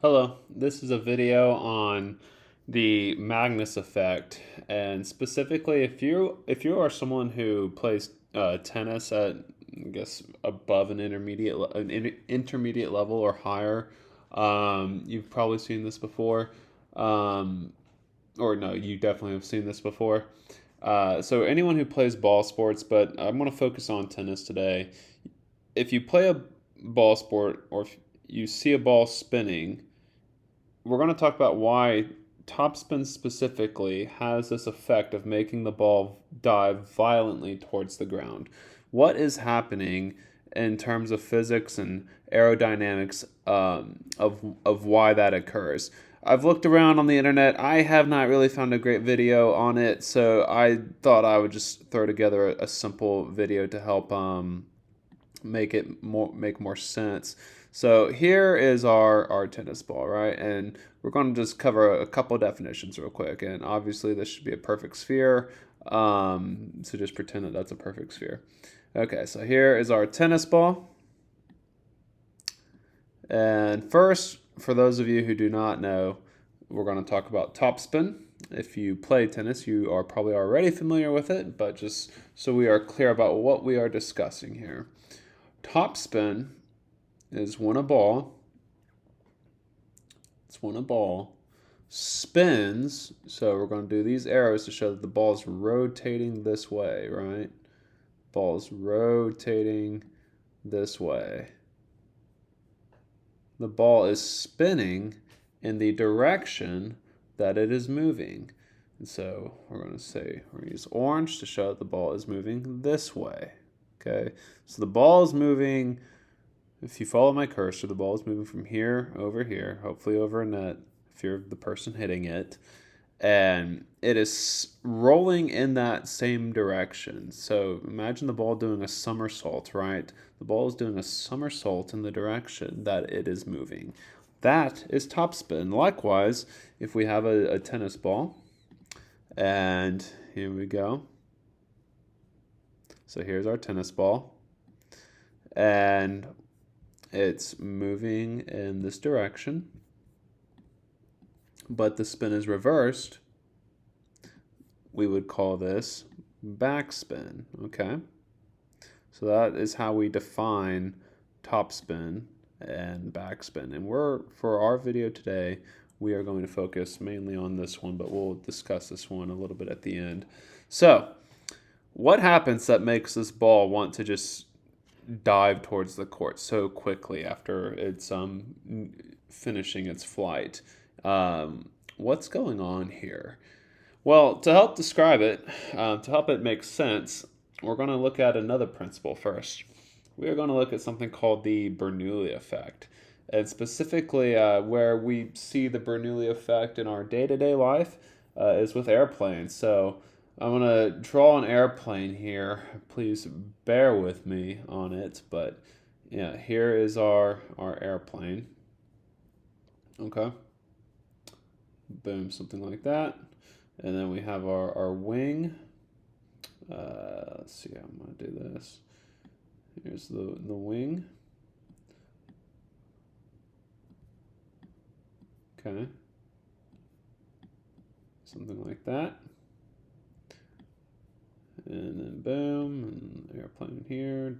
Hello, this is a video on the Magnus Effect, and specifically, if you are someone who plays tennis at, I guess, above an intermediate level or higher, you've probably seen this before, um, or no, you definitely have seen this before. So anyone who plays ball sports, but I'm going to focus on tennis today. If you play a ball sport or if you see a ball spinning, we're going to talk about why topspin specifically has this effect of making the ball dive violently towards the ground. What is happening in terms of physics and aerodynamics of why that occurs? I've looked around on the internet. I have not really found a great video on it, so I thought I would just throw together a simple video to help make more sense. So here is our tennis ball, right? And we're going to just cover a couple definitions real quick. And obviously this should be a perfect sphere. So just pretend that that's a perfect sphere. Okay, so here is our tennis ball. And first, for those of you who do not know, we're going to talk about topspin. If you play tennis, you are probably already familiar with it, but just so we are clear about what we are discussing here. Topspin is when a ball spins. So we're going to do these arrows to show that the ball is rotating this way, right? Ball's rotating this way. The ball is spinning in the direction that it is moving. And so we're going to use orange to show that the ball is moving this way. Okay, so the ball is moving. If you follow my cursor, the ball is moving from here over here, hopefully over a net if you're the person hitting it. And it is rolling in that same direction. So imagine the ball doing a somersault, right? The ball is doing a somersault in the direction that it is moving. That is topspin. Likewise, if we have a tennis ball, and here we go. So here's our tennis ball. And it's moving in this direction, but the spin is reversed. We would call this backspin, okay? So that is how we define topspin and backspin. And for our video today, we are going to focus mainly on this one, but we'll discuss this one a little bit at the end. So, what happens that makes this ball want to just dive towards the court so quickly after it's finishing its flight? What's going on here? Well, to help describe it, to help it make sense, we're going to look at another principle first. We are going to look at something called the Bernoulli effect. And specifically, where we see the Bernoulli effect in our day-to-day life is with airplanes. So I'm going to draw an airplane here. Please bear with me on it. But yeah, here is our airplane. Okay. Boom, something like that. And then we have our wing. Let's see how I'm going to do this. Here's the wing. Okay. Something like that. And then boom, and airplane here,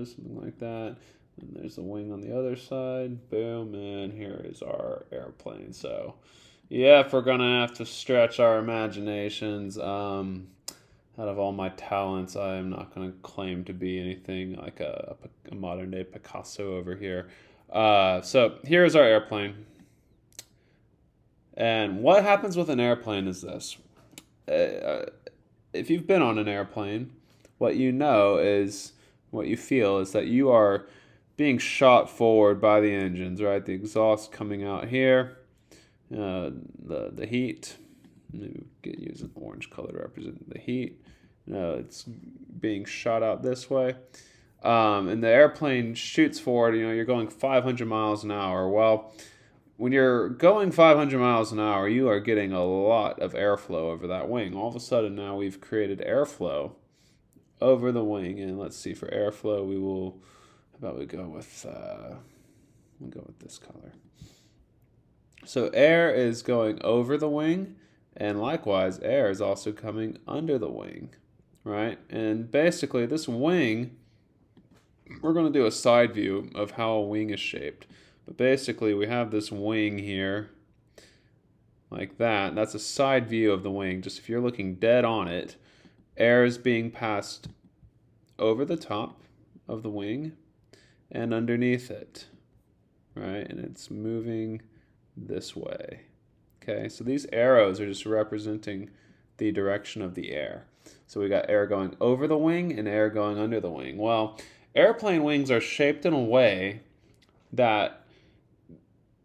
something like that. And there's the wing on the other side, boom, and here is our airplane. So, yeah, if we're gonna have to stretch our imaginations, out of all my talents, I am not gonna claim to be anything like a modern day Picasso over here. So here is our airplane. And what happens with an airplane is this. If you've been on an airplane, what you know is, what you feel is that you are being shot forward by the engines, right? The exhaust coming out here, the heat. Maybe we could use an orange color to represent the heat. It's being shot out this way. And the airplane shoots forward. You're going 500 miles an hour. Well, when you're going 500 miles an hour, you are getting a lot of airflow over that wing. All of a sudden, now we've created airflow over the wing. And let's see, for airflow, how about we go with We'll go with this color. So air is going over the wing, and likewise, air is also coming under the wing, right? And basically, this wing, we're going to do a side view of how a wing is shaped. But basically, we have this wing here, like that. That's a side view of the wing. Just if you're looking dead on it, air is being passed over the top of the wing and underneath it, right? And it's moving this way. Okay, so these arrows are just representing the direction of the air. So we got air going over the wing and air going under the wing. Well, airplane wings are shaped in a way that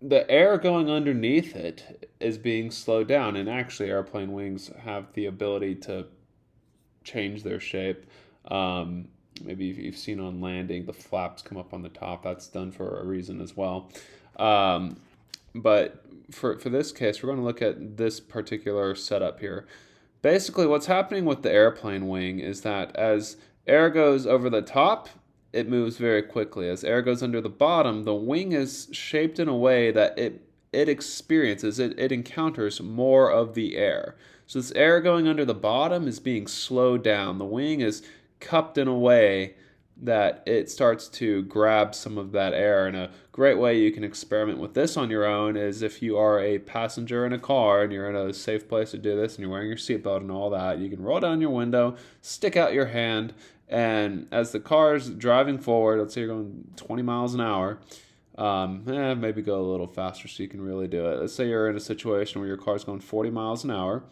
the air going underneath it is being slowed down, and actually airplane wings have the ability to change their shape. Maybe you've seen on landing, the flaps come up on the top. That's done for a reason as well. But for this case, we're going to look at this particular setup here. Basically, what's happening with the airplane wing is that as air goes over the top, it moves very quickly. As air goes under the bottom, the wing is shaped in a way that it encounters more of the air. So this air going under the bottom is being slowed down. The wing is cupped in a way that it starts to grab some of that air. And a great way you can experiment with this on your own is if you are a passenger in a car and you're in a safe place to do this and you're wearing your seatbelt and all that, you can roll down your window, stick out your hand, and as the car's driving forward, let's say you're going 20 miles an hour, maybe go a little faster so you can really do it. Let's say you're in a situation where your car's going 40 miles an hour.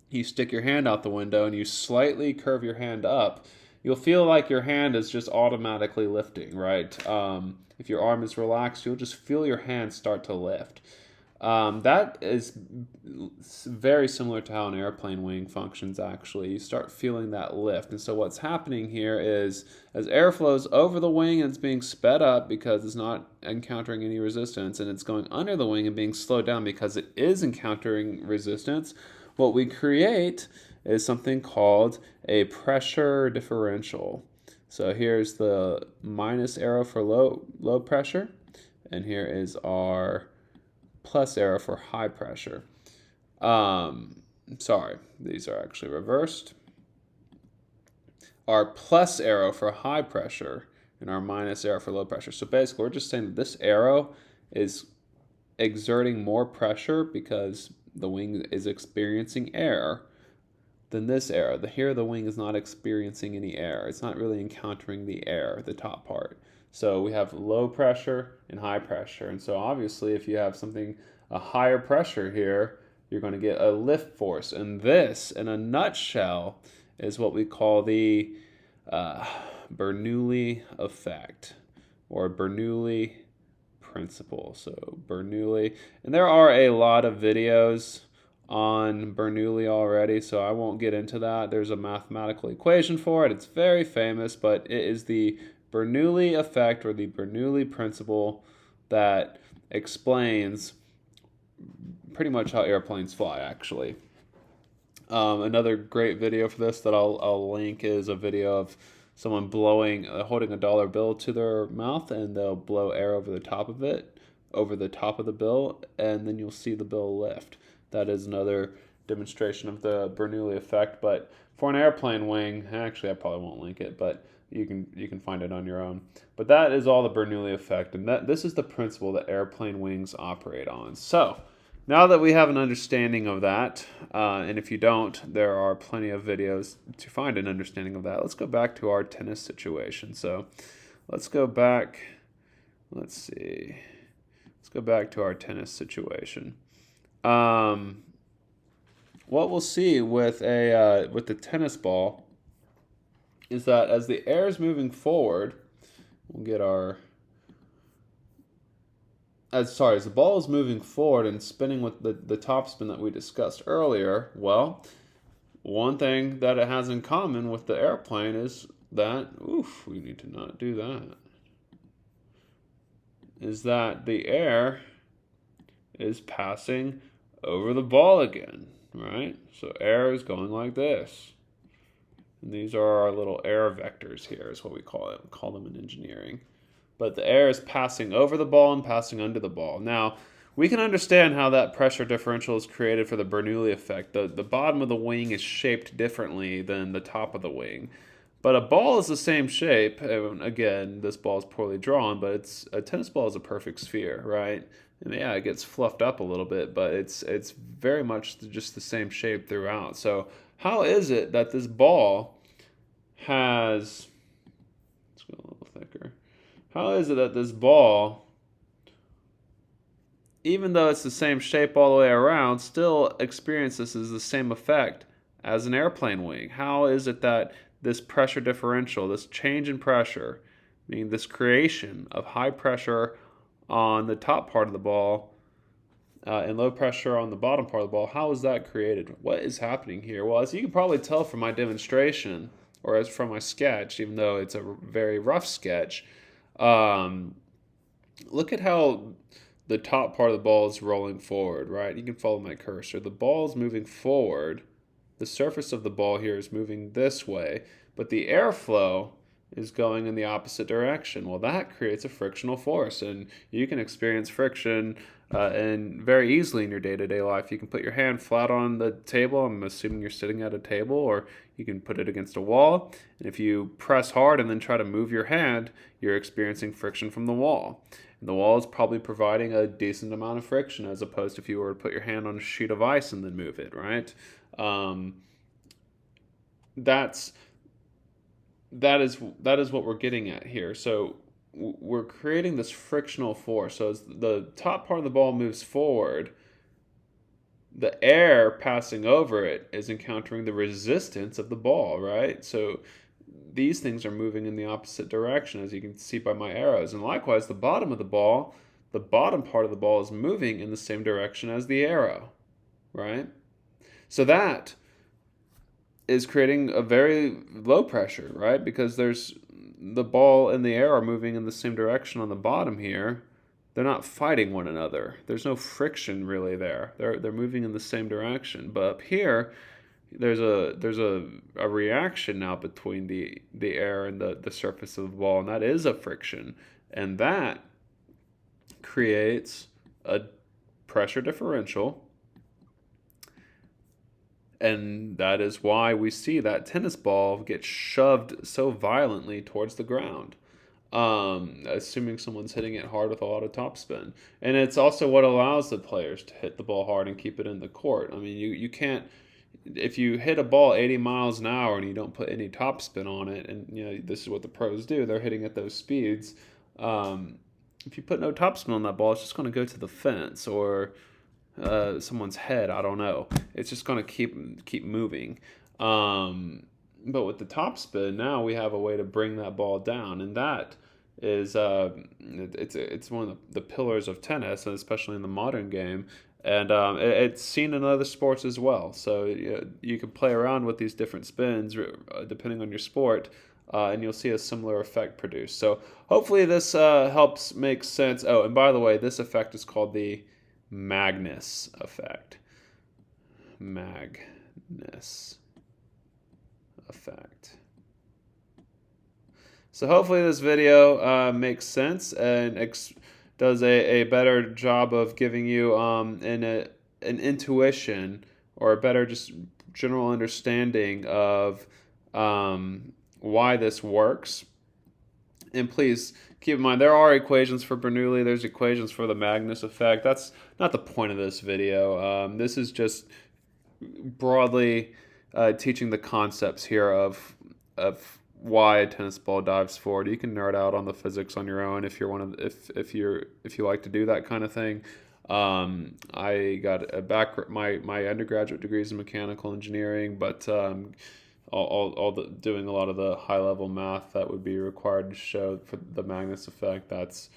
You stick your hand out the window and you slightly curve your hand up. You'll feel like your hand is just automatically lifting, right? If your arm is relaxed, you'll just feel your hand start to lift. That is very similar to how an airplane wing functions, actually. You start feeling that lift. And so what's happening here is as air flows over the wing and it's being sped up because it's not encountering any resistance, and it's going under the wing and being slowed down because it is encountering resistance, what we create is something called a pressure differential. So here's the minus arrow for low pressure, and here is our plus arrow for high pressure. Sorry, these are actually reversed. Our plus arrow for high pressure and our minus arrow for low pressure. So basically, we're just saying that this arrow is exerting more pressure because the wing is experiencing air than this arrow. Here the wing is not experiencing any air. It's not really encountering the air, the top part. So we have low pressure and high pressure. And so obviously if you have a higher pressure here, you're going to get a lift force. And this, in a nutshell, is what we call the Bernoulli effect, or Bernoulli principle. So Bernoulli, and there are a lot of videos on Bernoulli already, so I won't get into that. There's a mathematical equation for it. It's very famous, but it is the Bernoulli effect, or the Bernoulli principle, that explains pretty much how airplanes fly, actually. Another great video for this that I'll link is a video of someone holding a dollar bill to their mouth, and they'll blow air over the top of it, over the top of the bill, and then you'll see the bill lift. That is another demonstration of the Bernoulli effect. But for an airplane wing, actually I probably won't link it, but you can find it on your own. But that is all the Bernoulli effect, and this is the principle that airplane wings operate on. So now that we have an understanding of that, and if you don't, there are plenty of videos to find an understanding of that. Let's go back to our tennis situation. So let's go back. Let's see. Let's go back to our tennis situation. What we'll see with the tennis ball is that as the air is moving forward, we'll get our as the ball is moving forward and spinning with the top spin that we discussed earlier, well, one thing that it has in common with the airplane is that, we need to not do that, is that the air is passing over the ball again, right? So air is going like this. And these are our little air vectors here, is what we call it. We call them in engineering. but the air is passing over the ball and passing under the ball. Now, we can understand how that pressure differential is created for the Bernoulli effect. The bottom of the wing is shaped differently than the top of the wing. But a ball is the same shape. And again, this ball is poorly drawn, but a tennis ball is a perfect sphere, right? And yeah, it gets fluffed up a little bit, but it's very much just the same shape throughout. So how is it that this ball has, let's go a little thicker. How is it that this ball, even though it's the same shape all the way around, still experiences the same effect as an airplane wing? How is it that this pressure differential, this change in pressure, meaning this creation of high pressure on the top part of the ball and low pressure on the bottom part of the ball, how is that created? What is happening here? Well, as you can probably tell from my demonstration, or as from my sketch, even though it's a very rough sketch, look at how the top part of the ball is rolling forward, right? You can follow my cursor. The ball is moving forward. The surface of the ball here is moving this way, but the airflow is going in the opposite direction. Well, that creates a frictional force, and you can experience friction and very easily in your day-to-day life. You can put your hand flat on the table. I'm assuming you're sitting at a table, or you can put it against a wall. And if you press hard and then try to move your hand, you're experiencing friction from the wall. And the wall is probably providing a decent amount of friction, as opposed to if you were to put your hand on a sheet of ice and then move it, right? That is what we're getting at here. So we're creating this frictional force. So as the top part of the ball moves forward, the air passing over it is encountering the resistance of the ball, right? So these things are moving in the opposite direction, as you can see by my arrows. And likewise, the bottom of the ball, the bottom part of the ball is moving in the same direction as the arrow, right? So that is creating a very low pressure, right? Because there's the ball and the air are moving in the same direction on the bottom here. They're not fighting one another. There's no friction really there. They're moving in the same direction. But up here, there's a reaction now between the air and the surface of the ball, and that is a friction. And that creates a pressure differential. And that is why we see that tennis ball get shoved so violently towards the ground, assuming someone's hitting it hard with a lot of topspin. And it's also what allows the players to hit the ball hard and keep it in the court. I mean, you can't, if you hit a ball 80 miles an hour and you don't put any topspin on it, and this is what the pros do, they're hitting at those speeds. If you put no topspin on that ball, it's just going to go to the fence or someone's head. I don't know. It's just going to keep moving. But with the topspin, now we have a way to bring that ball down, and that is it's one of the pillars of tennis, and especially in the modern game. And it's seen in other sports as well. So you can play around with these different spins depending on your sport, and you'll see a similar effect produced. So hopefully this helps make sense. Oh, and by the way, this effect is called the Magnus Effect. Magnus Effect. So hopefully this video makes sense and does a better job of giving you an intuition or a better just general understanding of why this works. And please keep in mind, there are equations for Bernoulli. There's equations for the Magnus effect. That's not the point of this video. This is just broadly teaching the concepts here of why a tennis ball dives forward. You can nerd out on the physics on your own if you're if you like to do that kind of thing. I got my undergraduate degrees in mechanical engineering, but doing a lot of the high level math that would be required to show for the Magnus effect. That's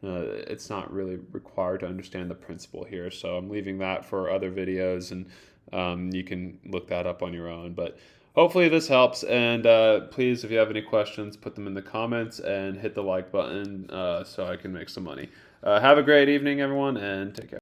it's not really required to understand the principle here. So I'm leaving that for other videos, and you can look that up on your own. But hopefully this helps, and please, if you have any questions, put them in the comments and hit the like button so I can make some money. Have a great evening, everyone, and take care.